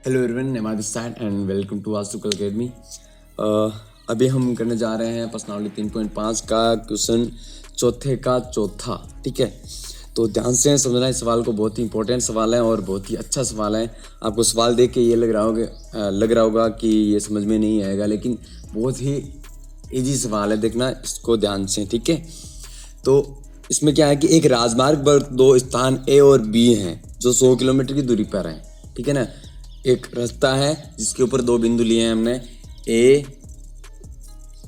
Hello everyone, Nema this side and welcome to Vastukala Academy. अभी हम करने जा रहे हैं प्रश्नावली 3.5 का क्वेश्चन चौथे का चौथा। ठीक है, तो ध्यान से समझना इस सवाल को, बहुत ही इंपॉर्टेंट सवाल है और बहुत ही अच्छा सवाल है। आपको सवाल देख के ये लग रहा होगा कि ये समझ में नहीं आएगा, लेकिन बहुत ही इजी सवाल है। देखना इसको ध्यान से। ठीक है, तो इसमें क्या है कि एक राजमार्ग पर दो स्थान ए और बी हैं जो 100 किलोमीटर की दूरी पर हैं। ठीक है ना, एक रास्ता है जिसके ऊपर दो बिंदु लिए हैं हमने,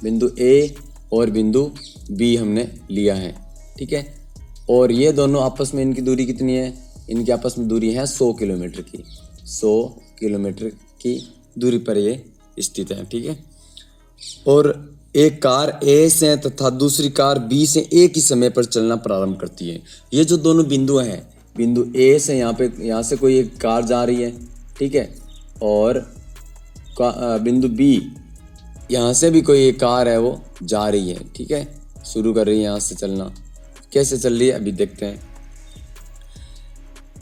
बिंदु ए और बिंदु बी हमने लिया है। ठीक है, और ये दोनों आपस में इनकी दूरी कितनी है? इनकी आपस में दूरी है 100 किलोमीटर की। 100 किलोमीटर की दूरी पर ये स्थित है। ठीक है, और एक कार ए से तथा दूसरी कार बी से एक ही समय पर चलना प्रारंभ करती है। ये जो दोनों बिंदु हैं, बिंदु ए से यहाँ से कोई एक कार जा रही है, ठीक है, और बिंदु बी यहाँ से भी कोई एक कार है वो जा रही है। ठीक है, शुरू कर रही है यहाँ से चलना। कैसे चल रही है अभी देखते हैं।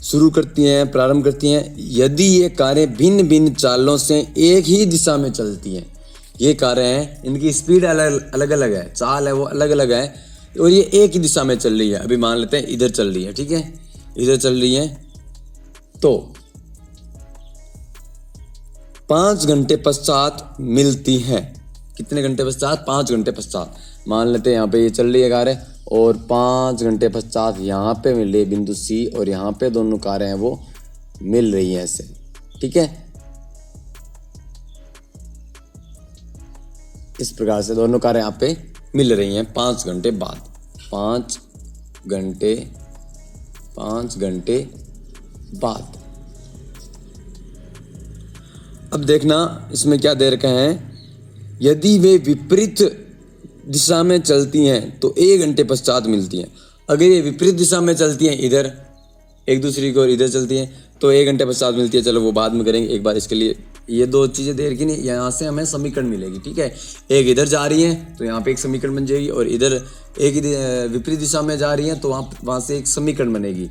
शुरू करती हैं, प्रारंभ करती हैं। यदि ये कारें भिन्न भिन्न चालों से एक ही दिशा में चलती हैं, ये कारें हैं, इनकी स्पीड अलग अलग है, चाल है वो अलग अलग है, और ये एक ही दिशा में चल रही है। अभी मान लेते हैं इधर चल रही है। ठीक है, इधर चल रही है, तो 5 घंटे पश्चात मिलती है। कितने घंटे पश्चात? 5 घंटे पश्चात। मान लेते हैं यहाँ पे ये चल रही है कारें, और 5 घंटे पश्चात यहाँ पे मिल रही है बिंदु सी, और यहाँ पे दोनों कारें हैं वो मिल रही हैं ऐसे। ठीक है, इस प्रकार से दोनों कारें यहाँ पे मिल रही हैं 5 घंटे बाद। 5 घंटे बाद। अब देखना इसमें क्या दे रखा है। यदि वे विपरीत दिशा में चलती हैं तो 1 घंटे पश्चात मिलती हैं। अगर ये विपरीत दिशा में चलती हैं, इधर एक दूसरी को इधर चलती हैं, तो 1 घंटे पश्चात मिलती है। चलो वो बाद में करेंगे। एक बार इसके लिए ये दो चीज़ें दे रखी नहीं, यहाँ से हमें समीकरण मिलेगी। ठीक है, एक इधर जा रही है तो यहाँ पे एक समीकरण बन जाएगी, और इधर एक विपरीत दिशा में जा रही है तो वहाँ से एक समीकरण बनेगी।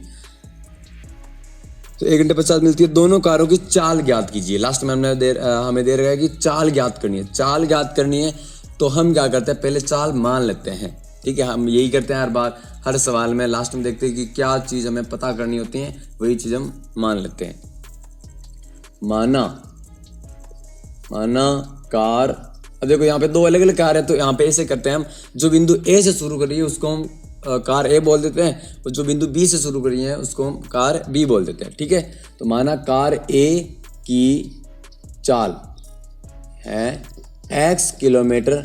तो 1 घंटे पश्चात मिलती है। दोनों कारों की चाल ज्ञात कीजिए। लास्ट में हमें दे रखा है कि चाल ज्ञात करनी है। चाल ज्ञात करनी है तो हम क्या करते हैं, पहले चाल मान लेते हैं। ठीक है, हम यही करते हैं हर बार, हर सवाल में लास्ट में देखते हैं कि क्या चीज़ हमें पता करनी होती है, वही चीज़ हम मान लेते हैं। माना कार। अब देखो यहाँ पे दो अलग अलग कार है, तो यहाँ पे ऐसे करते हैं हम, जो बिंदु ए से शुरू कर रही है उसको हम कार ए बोल देते हैं, और जो बिंदु बी से शुरू कर रही है उसको हम कार बी बोल देते हैं। ठीक है, तो माना कार ए की चाल है x किलोमीटर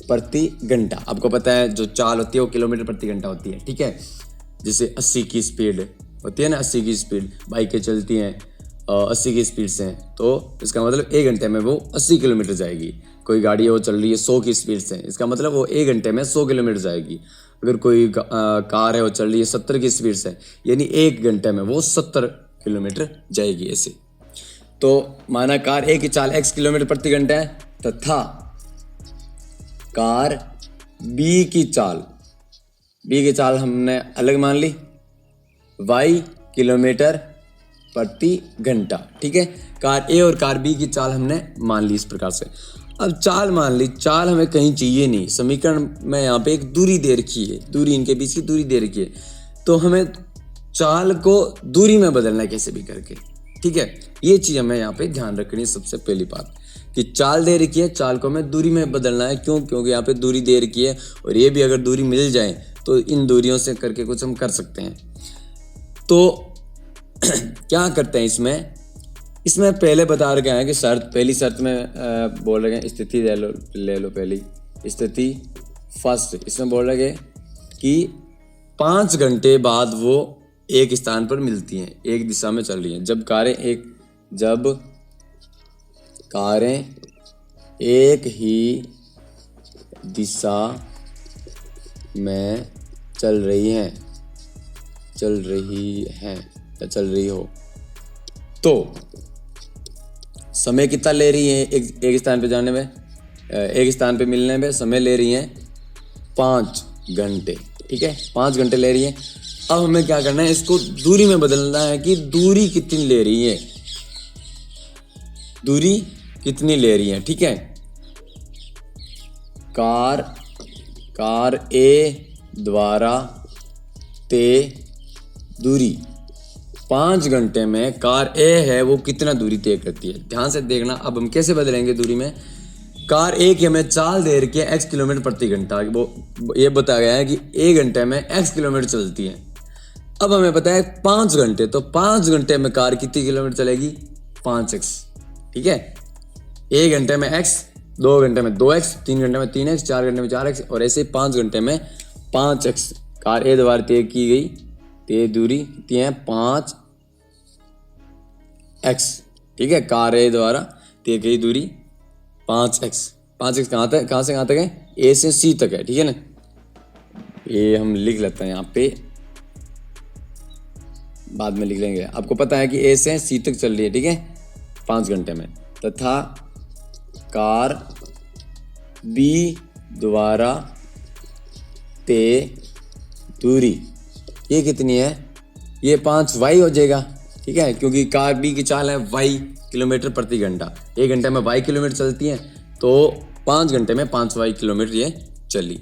प्रति घंटा। आपको पता है जो चाल होती है वो किलोमीटर प्रति घंटा होती है। ठीक है, जैसे 80 की स्पीड होती है ना, 80 की स्पीड बाइकें चलती हैं 80 की स्पीड से, तो इसका मतलब 1 घंटे में वो 80 किलोमीटर जाएगी। कोई गाड़ी है वो चल रही है 100 की स्पीड से, इसका मतलब वो 1 घंटे में 100 किलोमीटर जाएगी। अगर कोई कार है वो चल रही है 70 की स्पीड से, यानी 1 घंटे में वो 70 किलोमीटर जाएगी ऐसे। तो माना कार ए की चाल x किलोमीटर प्रति घंटा है, तथा कार बी की चाल हमने अलग मान ली y किलोमीटर प्रति घंटा। ठीक है, कार ए और कार बी की चाल हमने मान ली इस प्रकार से। अब चाल मान ली, चाल हमें कहीं चाहिए नहीं, समीकरण में यहाँ पे एक दूरी दे रखी है, दूरी इनके बीच की दूरी दे रखी है, तो हमें चाल को दूरी में बदलना है कैसे भी करके। ठीक है, ये चीज़ हमें यहाँ पे ध्यान रखनी है। सबसे पहली बात कि चाल दे रखी है, चाल को हमें दूरी में बदलना है। क्यों? क्योंकि यहाँ पे दूरी दे रखी है, और ये भी अगर दूरी मिल जाए तो इन दूरियों से करके कुछ हम कर सकते हैं। तो क्या करते हैं इसमें पहले बता रखे हैं कि पहली शर्त में बोल रहे हैं, स्थिति ले लो पहली स्थिति फर्स्ट। इसमें बोल रहे हैं कि 5 घंटे बाद वो एक स्थान पर मिलती हैं, एक दिशा में चल रही हैं। जब कारें एक ही दिशा में चल रही हो, तो समय कितना ले रही है? एक स्थान पे जाने में, एक स्थान पे मिलने में समय ले रही हैं 5 घंटे। ठीक है, 5 घंटे ले रही है। अब हमें क्या करना है, इसको दूरी में बदलना है कि दूरी कितनी ले रही है। दूरी कितनी ले रही है, ठीक है। कार ए द्वारा तय दूरी 5 घंटे में कार ए है वो कितना दूरी तय करती है। ध्यान से देखना, अब हम कैसे बदलेंगे दूरी में। कार ए की हमें चाल दे रखी है x किलोमीटर प्रति घंटा, वो ये बताया गया है कि 1 घंटे में x किलोमीटर चलती है। अब हमें पता है 5 घंटे, तो 5 घंटे में कार कितनी किलोमीटर चलेगी, 5x, ठीक है। 1 घंटे में x, 2 घंटे में 2x, 3 घंटे में 3x, 4 घंटे में 4x और ऐसे 5 घंटे में 5x। कार ए द्वारा तय की गई तय दूरी कितनी है, 5x, ठीक है। कार ए द्वारा तय गई दूरी 5x। 5x कहाँ से कहाँ तक है, ए से सी तक है, ठीक है ना। ये हम लिख लेते हैं यहाँ पे, बाद में लिख लेंगे। आपको पता है कि ए से सी तक चल रही है, ठीक है, 5 घंटे में। तथा कार बी द्वारा तय दूरी ये कितनी है, ये 5y हो जाएगा, ठीक है, क्योंकि कार बी की चाल है y किलोमीटर प्रति घंटा। 1 घंटे में y किलोमीटर चलती है, तो 5 घंटे में 5y किलोमीटर ये चली,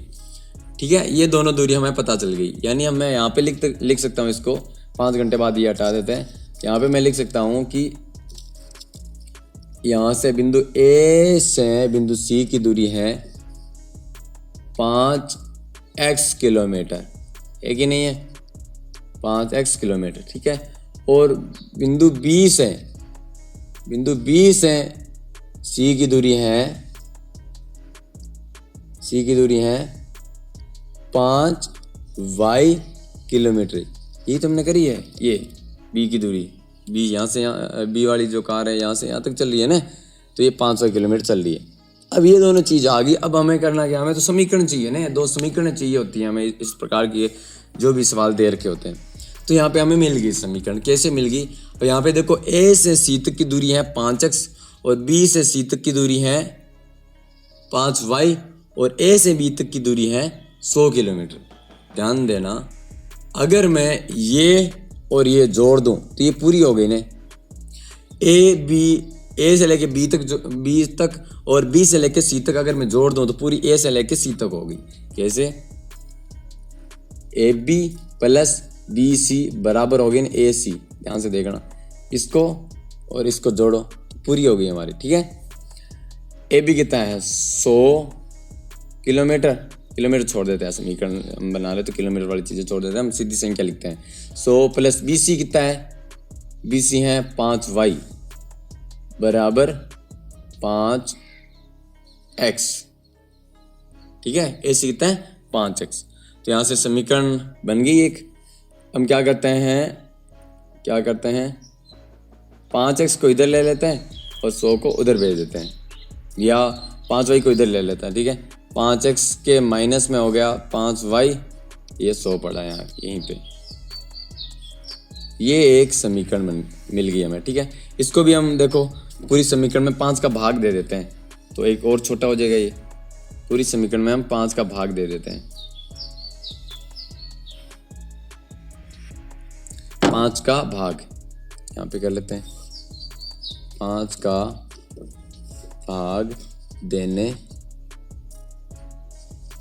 ठीक है। ये दोनों दूरी हमें पता चल गई। यानी मैं यहाँ पे लिख सकता हूँ इसको, 5 घंटे बाद ये हटा देते हैं। यहाँ पे मैं लिख सकता हूँ कि यहाँ से बिंदु ए से बिंदु सी की दूरी है 5x किलोमीटर, है कि नहीं है, 5x किलोमीटर, ठीक है। और बिंदु बी से सी की दूरी है 5y किलोमीटर। ये तुमने करी है, ये बी की दूरी, बी यहाँ से यहाँ, बी वाली जो कार है यहाँ से यहाँ तक चल रही है ना, तो ये 500 किलोमीटर चल रही है। अब ये दोनों चीज़ आ गई। अब हमें करना क्या, हमें तो समीकरण चाहिए ना, 2 समीकरण चाहिए होती हैं हमें इस प्रकार की जो भी सवाल दे रखे होते हैं। तो यहाँ पे हमें मिल गई समीकरण। कैसे मिल गई, और यहाँ पे देखो ए से सी तक की दूरी है 5x और बी से सी तक की दूरी है 5y और ए से बी तक की दूरी है 100 किलोमीटर। ध्यान देना, अगर मैं ये और ये जोड़ दूं तो ये पूरी हो गई ना। ए से लेके बी तक और बी से लेके सी तक अगर मैं जोड़ दूं तो पूरी ए से लेके सी तक होगी। कैसे, A B plus B C बराबर हो गई ना ए सी। ध्यान से देखना, इसको और इसको जोड़ो तो पूरी हो गई हमारी, ठीक है। ए बी कितना है, 100 किलोमीटर छोड़ देते हैं, समीकरण हम बना रहे तो किलोमीटर वाली चीज़ें छोड़ देते हैं, हम सीधी संख्या लिखते हैं। 100 प्लस बी सी कितना है, बी सी है 5y बराबर 5x, ठीक है। ए सी कितना है 5x। तो यहाँ से समीकरण बन गई एक। हम क्या करते हैं 5x को इधर ले लेते हैं और 100 को उधर भेज देते हैं, या 5y को इधर ले लेते हैं, ठीक है। 5x के माइनस में हो गया 5y, ये 100 पड़ा यहाँ यहीं पे। ये एक समीकरण मिल गई हमें, ठीक है। इसको भी हम देखो पूरी समीकरण में 5 का भाग दे देते हैं तो एक और छोटा हो जाएगा। ये पूरी समीकरण में हम 5 का भाग दे देते हैं, 5 का भाग यहाँ पे कर लेते हैं। 5 का भाग देने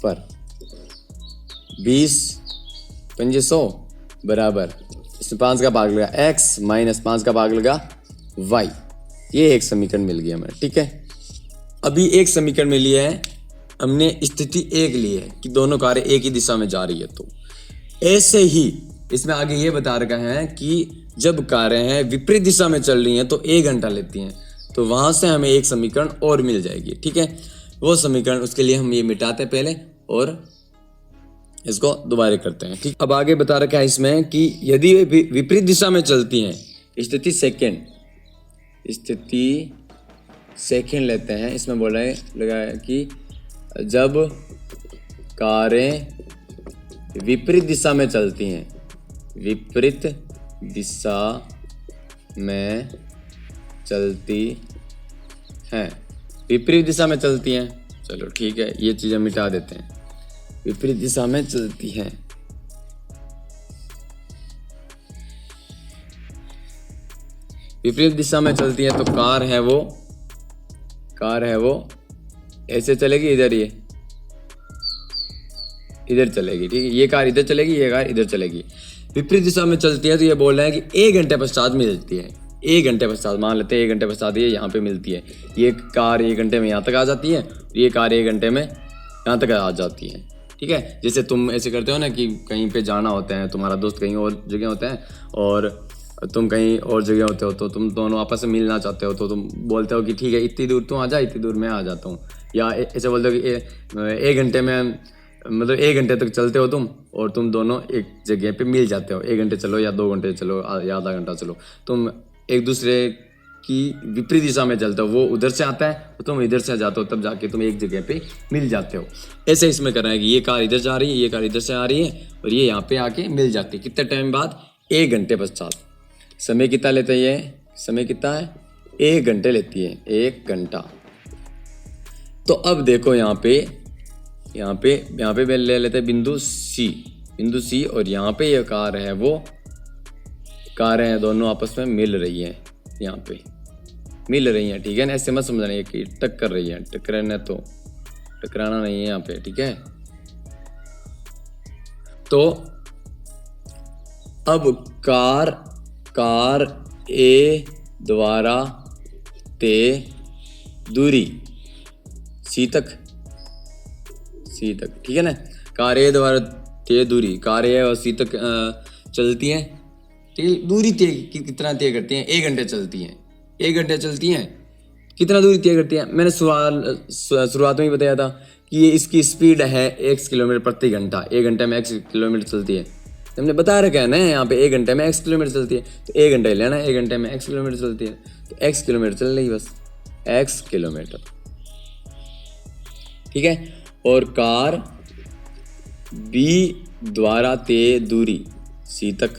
पर 20 पंजे 100 बराबर, इसमें 5 का भाग लगा x माइनस 5 का भाग लगा y। ये एक समीकरण मिल गया हमें, ठीक है। अभी एक समीकरण मिली है, हमने स्थिति 1 ली है कि दोनों कारें एक ही दिशा में जा रही है। तो ऐसे ही इसमें आगे ये बता रखा है कि जब कारें हैं विपरीत दिशा में चल रही हैं तो 1 घंटा लेती हैं, तो वहां से हमें एक समीकरण और मिल जाएगी, ठीक है। वो समीकरण, उसके लिए हम ये मिटाते हैं पहले और इसको दोबारा करते हैं, ठीक। अब आगे बता रखा है इसमें कि यदि वे विपरीत दिशा में चलती हैं, स्थिति सेकंड लेते हैं। इसमें बोला है लगा है कि जब कारें विपरीत दिशा में चलती हैं, विपरीत दिशा में चलती हैं, विपरीत दिशा में चलती हैं, चलो ठीक है, ये चीज़ें मिटा देते हैं। विपरीत दिशा में चलती हैं, विपरीत दिशा में चलती है तो कार है वो कार है वो ऐसे चलेगी, इधर ये इधर चलेगी, ठीक है। ये कार इधर चलेगी, ये कार इधर चलेगी, विपरीत दिशा में चलती है। तो ये बोल रहे हैं कि 1 घंटे पश्चात मिलती है। 1 घंटे पश्चात, मान लेते हैं 1 घंटे पश्चात ये यहाँ पे मिलती है। ये कार 1 घंटे में यहाँ तक आ जाती है, ये कार 1 घंटे में यहाँ तक आ जाती है, ठीक है। जैसे तुम ऐसे करते हो ना कि कहीं पे जाना होता है, तुम्हारा दोस्त कहीं और जगह होता है और तुम कहीं और जगह होते हो, तो तुम दोनों आपस में मिलना चाहते हो, तो तुम बोलते हो कि ठीक है इतनी दूर तू आ जा, इतनी दूर मैं आ जाता हूँ। या ऐसे बोलते हो कि 1 घंटे में, मतलब 1 घंटे तक चलते हो तुम और तुम दोनों एक जगह पे मिल जाते हो। 1 घंटे चलो या 2 घंटे चलो या आधा घंटा चलो, तुम एक दूसरे की विपरीत दिशा में चलते हो। वो उधर से आता है तो तुम इधर से जाते हो, तब जाके तुम एक जगह पे मिल जाते हो। ऐसे इसमें करना है कि ये कार इधर जा रही है, ये कार इधर से आ रही है और ये यहाँ पे आके मिल जाती है। कितने टाइम बाद? 1 घंटे पश्चात। समय कितना लेता है ये? समय कितना है? 1 घंटे लेती है, 1 घंटा। तो अब देखो यहाँ पे ले लेते हैं बिंदु सी, और यहाँ पे ये कार है, वो कारें हैं दोनों आपस में मिल रही हैं, यहाँ पे मिल रही हैं, ठीक है ना। ऐसे मत समझना है कि टक्कर रही है, टकराना तो टकराना नहीं है यहाँ पे, ठीक है। तो अब कार ए द्वारा तय दूरी सी तक, ठीक है ना। कार ए द्वारा तय दूरी, कार ए और सी तक चलती हैं, ठीक है। दूरी तय कितना तय करती हैं? 1 घंटे चलती हैं, 1 घंटे चलती हैं। कितना दूरी तय करती हैं? मैंने शुरुआत में ही बताया था कि ये इसकी स्पीड है x किलोमीटर प्रति घंटा। 1 घंटे में x किलोमीटर चलती है, हमने बता रखा है ना यहाँ पे 1 घंटे में x किलोमीटर चलती है। तो 1 घंटे लेना, 1 घंटे में x किलोमीटर चलती है, तो x किलोमीटर चल रही, बस x किलोमीटर, ठीक है। और कार B द्वारा तय दूरी C तक,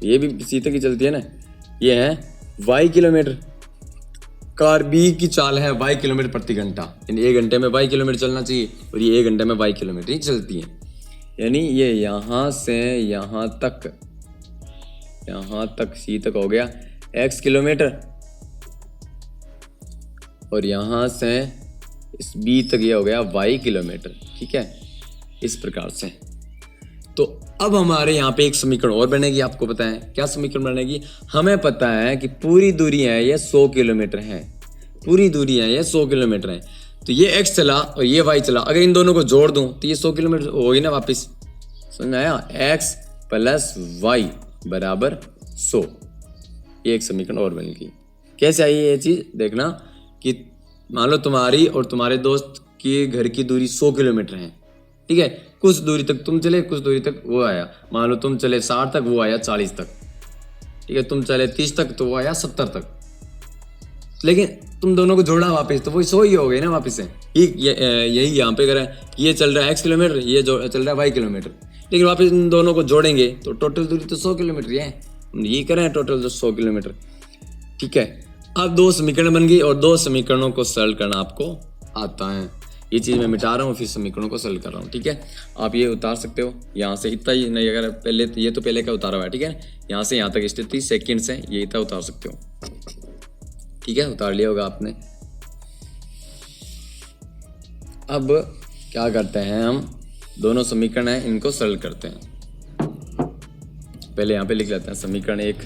ये भी C तक ही चलती है ना, ये है y किलोमीटर। कार B की चाल है y किलोमीटर प्रति घंटा, यानी 1 घंटे में y किलोमीटर चलना चाहिए और ये 1 घंटे में y किलोमीटर ही चलती है। यानी ये यहाँ से यहाँ तक C तक हो गया x किलोमीटर, और यहाँ से इस B तक ये हो गया y किलोमीटर, ठीक है। इस प्रकार से तो अब हमारे यहाँ पे एक समीकरण और बनेगी। आपको पता है क्या समीकरण बनेगी? हमें पता है कि पूरी दूरी है ये 100 किलोमीटर है, पूरी दूरी है ये 100 किलोमीटर है। तो ये x चला और ये y चला, अगर इन दोनों को जोड़ दूं तो ये 100 किलोमीटर होगी ना वापस। समझ में आया? x प्लस y बराबर 100। ये एक समीकरण और बन गई। कैसे आई ये चीज? देखना कि मान लो तुम्हारी और तुम्हारे दोस्त के घर की दूरी 100 किलोमीटर है, ठीक है। कुछ दूरी तक तुम चले, कुछ दूरी तक वो आया। मान लो तुम चले 60 तक, वो आया 40 तक, ठीक है। तुम चले 30 तक, तो वो आया 70 तक। लेकिन तुम दोनों को जोड़ा वापस, तो वो 100 ही हो गए ना वापस से। यही यहाँ पे करें, ये चल रहा है x किलोमीटर, ये चल रहा है y किलोमीटर, लेकिन वापस इन दोनों को जोड़ेंगे तो टोटल दूरी तो 100 किलोमीटर है। ये करें टोटल तो 100 किलोमीटर, ठीक है। अब 2 समीकरण बन गई और 2 समीकरणों को सरल करना आपको आता है। ये चीज़ मैं मिटा रहा हूँ, फिर समीकरणों को सरल कर रहा हूँ, ठीक है। आप ये उतार सकते हो यहाँ से, इतना ही नहीं, अगर पहले ये तो पहले का उतारा हुआ है, ठीक है। यहाँ से यहाँ तक स्थिति सेकेंड्स है, ये इतना उतार सकते हो, ठीक है। उतार लिया होगा आपने। अब क्या करते हैं हम, दोनों समीकरण हैं इनको सरल करते हैं। पहले यहाँ पे लिख लेते हैं समीकरण 1।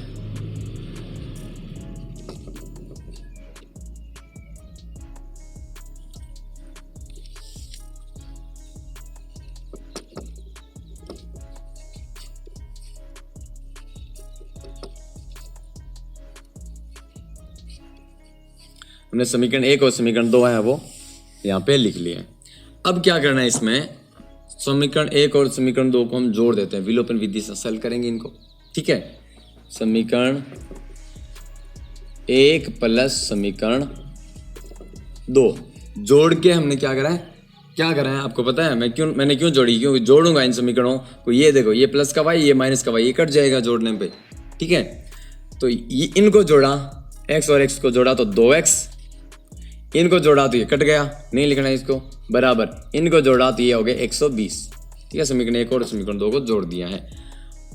हमने समीकरण 1 और समीकरण 2 है वो यहाँ पे लिख लिए। अब क्या करना है इसमें, समीकरण 1 और समीकरण 2 को हम जोड़ देते हैं, विलोपन विधि से सरल करेंगे इनको, ठीक है। समीकरण 1 प्लस समीकरण 2 जोड़ के हमने क्या करा है आपको पता है मैंने क्यों जोड़ी? क्योंकि जोड़ूंगा इन समीकरणों को। ये देखो, ये प्लस का y, ये माइनस का y, ये कट जाएगा जोड़ने पे, ठीक है। तो ये इनको जोड़ा, x और x को जोड़ा तो 2x, इनको जोड़ा तो ये कट गया, नहीं लिखना है इसको, बराबर इनको जोड़ा तो ये हो गया 120, ठीक है। समीकरण 1 और समीकरण 2 को जोड़ दिया है।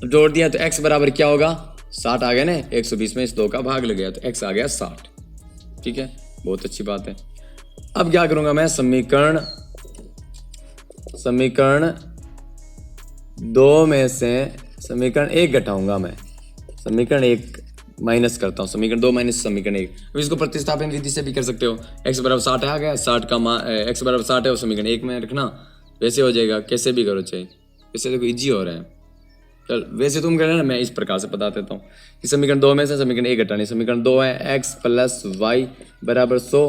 जोड़ दिया तो x बराबर क्या होगा? 60 आ गया ना, 120 में इस 2 का भाग लग गया तो x आ गया 60, ठीक है। बहुत अच्छी बात है। अब क्या करूंगा मैं, समीकरण 2 में से समीकरण 1 घटाऊंगा मैं, समीकरण 1 माइनस करता हूँ, समीकरण 2 माइनस समीकरण 1। अब इसको प्रतिस्थापन विधि से भी कर सकते हो। x बराबर 60 आ गया, 60 का x बराबर 60 है और समीकरण 1 में रखना, वैसे हो जाएगा। कैसे भी करो चाहिए, वैसे देखो इजी हो रहा है। चल वैसे तुम करना, मैं इस प्रकार से बता देता हूँ कि समीकरण 2 में से समीकरण 1 घटानी। समीकरण 2 है x प्लस वाई बराबर 100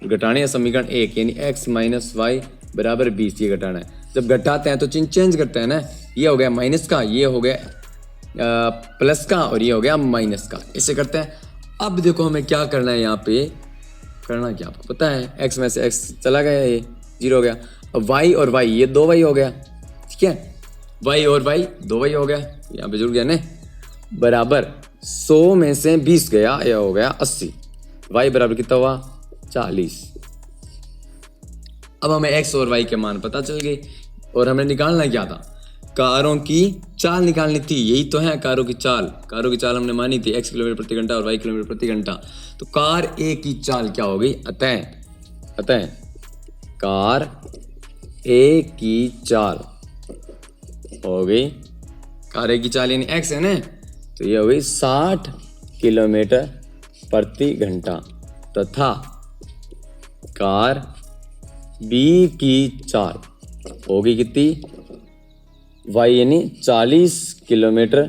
घटानी है समीकरण 1, यानी x माइनस वाई बराबर 20 ये घटाना है। जब घटाते हैं तो चिन्ह चेंज करते हैं ना, ये हो गया माइनस का, ये हो गया प्लस का और ये हो गया माइनस का, ऐसे करते हैं। अब देखो हमें क्या करना है, यहाँ पे करना क्या आपको पता है, x में से x चला गया, ये 0 हो गया। अब y और y, ये 2y हो गया, ठीक है, y और y 2y हो गया, यहाँ पे जुड़ गया ना, बराबर 100 में से 20 गया, यह हो गया 80। y बराबर कितना हुआ, 40। अब हमें x और y के मान पता चल गए और हमें निकालना क्या था, कारों की चाल निकालनी थी। यही तो है कारों की चाल। कारों की चाल हमने मानी थी x किलोमीटर प्रति घंटा और y किलोमीटर प्रति घंटा। तो कार ए की चाल क्या हो गई, अतः कार ए की चाल हो गई, कार ए की चाल यानी x है ना, तो ये हो गई 60 किलोमीटर प्रति घंटा, तथा कार बी की चाल होगी कितनी, y यानी 40 किलोमीटर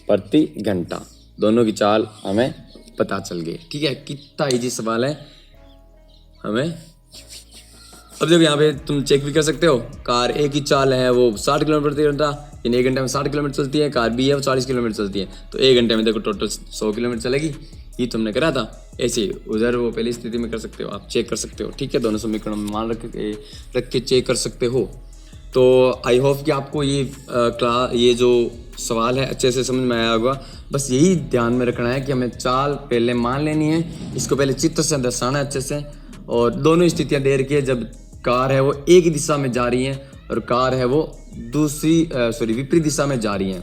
प्रति घंटा। दोनों की चाल हमें पता चल गई, ठीक है। कितना इजी सवाल है हमें। अब देखो यहाँ पे तुम चेक भी कर सकते हो, कार ए की चाल है वो 60 किलोमीटर प्रति घंटा, यानी 1 घंटे में 60 किलोमीटर चलती है। कार बी है वो 40 किलोमीटर चलती है, तो 1 घंटे में देखो टोटल 100 किलोमीटर चलेगी। ये तुमने करा था, ऐसे उधर वो पहली स्थिति में कर सकते हो, आप चेक कर सकते हो, ठीक है। दोनों समीकरण में मान रख के चेक कर सकते हो। तो आई होप कि आपको ये जो सवाल है अच्छे से समझ में आया होगा। बस यही ध्यान में रखना है कि हमें चाल पहले मान लेनी है, इसको पहले चित्र से दर्शाना है अच्छे से, और दोनों स्थितियां दे रखी है। जब कार है वो एक दिशा में जा रही है और कार है वो विपरीत दिशा में जा रही है।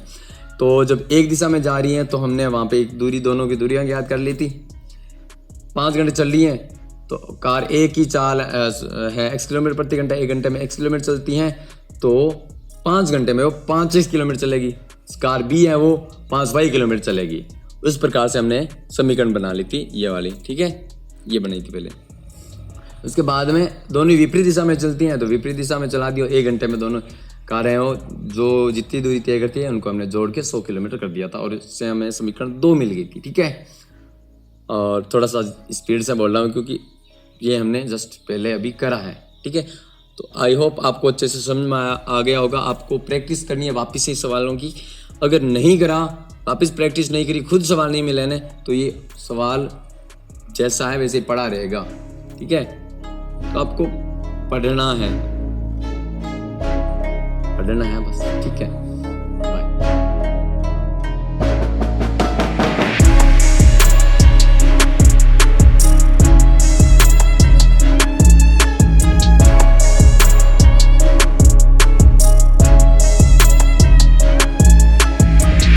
तो जब एक दिशा में जा रही है तो हमने वहाँ पे एक दूरी, दोनों की दूरियां याद कर ली थी। 5 घंटे चल रही है तो कार ए की चाल है x किलोमीटर प्रति घंटा, 1 घंटे में x किलोमीटर चलती हैं, तो 5 घंटे में वो 5x किलोमीटर चलेगी। कार बी है वो 5y किलोमीटर चलेगी। उस प्रकार से हमने समीकरण बना ली थी ये वाली, ठीक है, ये बनाई थी पहले। उसके बाद में दोनों विपरीत दिशा में चलती हैं तो विपरीत दिशा में चला दिया। 1 घंटे में दोनों कारें हो जो जितनी दूरी तय करती है उनको हमने जोड़ के 100 किलोमीटर कर दिया था, और इससे हमें समीकरण 2 मिल गई थी, ठीक है। और थोड़ा सा स्पीड से बोल रहा हूँ क्योंकि ये हमने जस्ट पहले अभी करा है, ठीक है। तो आई होप आपको अच्छे से समझ में आ गया होगा। आपको प्रैक्टिस करनी है वापस से सवालों की। अगर नहीं करा, वापस प्रैक्टिस नहीं करी, खुद सवाल नहीं मिले ना, तो ये सवाल जैसा है वैसे ही पड़ा रहेगा, ठीक है। तो आपको पढ़ना है बस, ठीक है।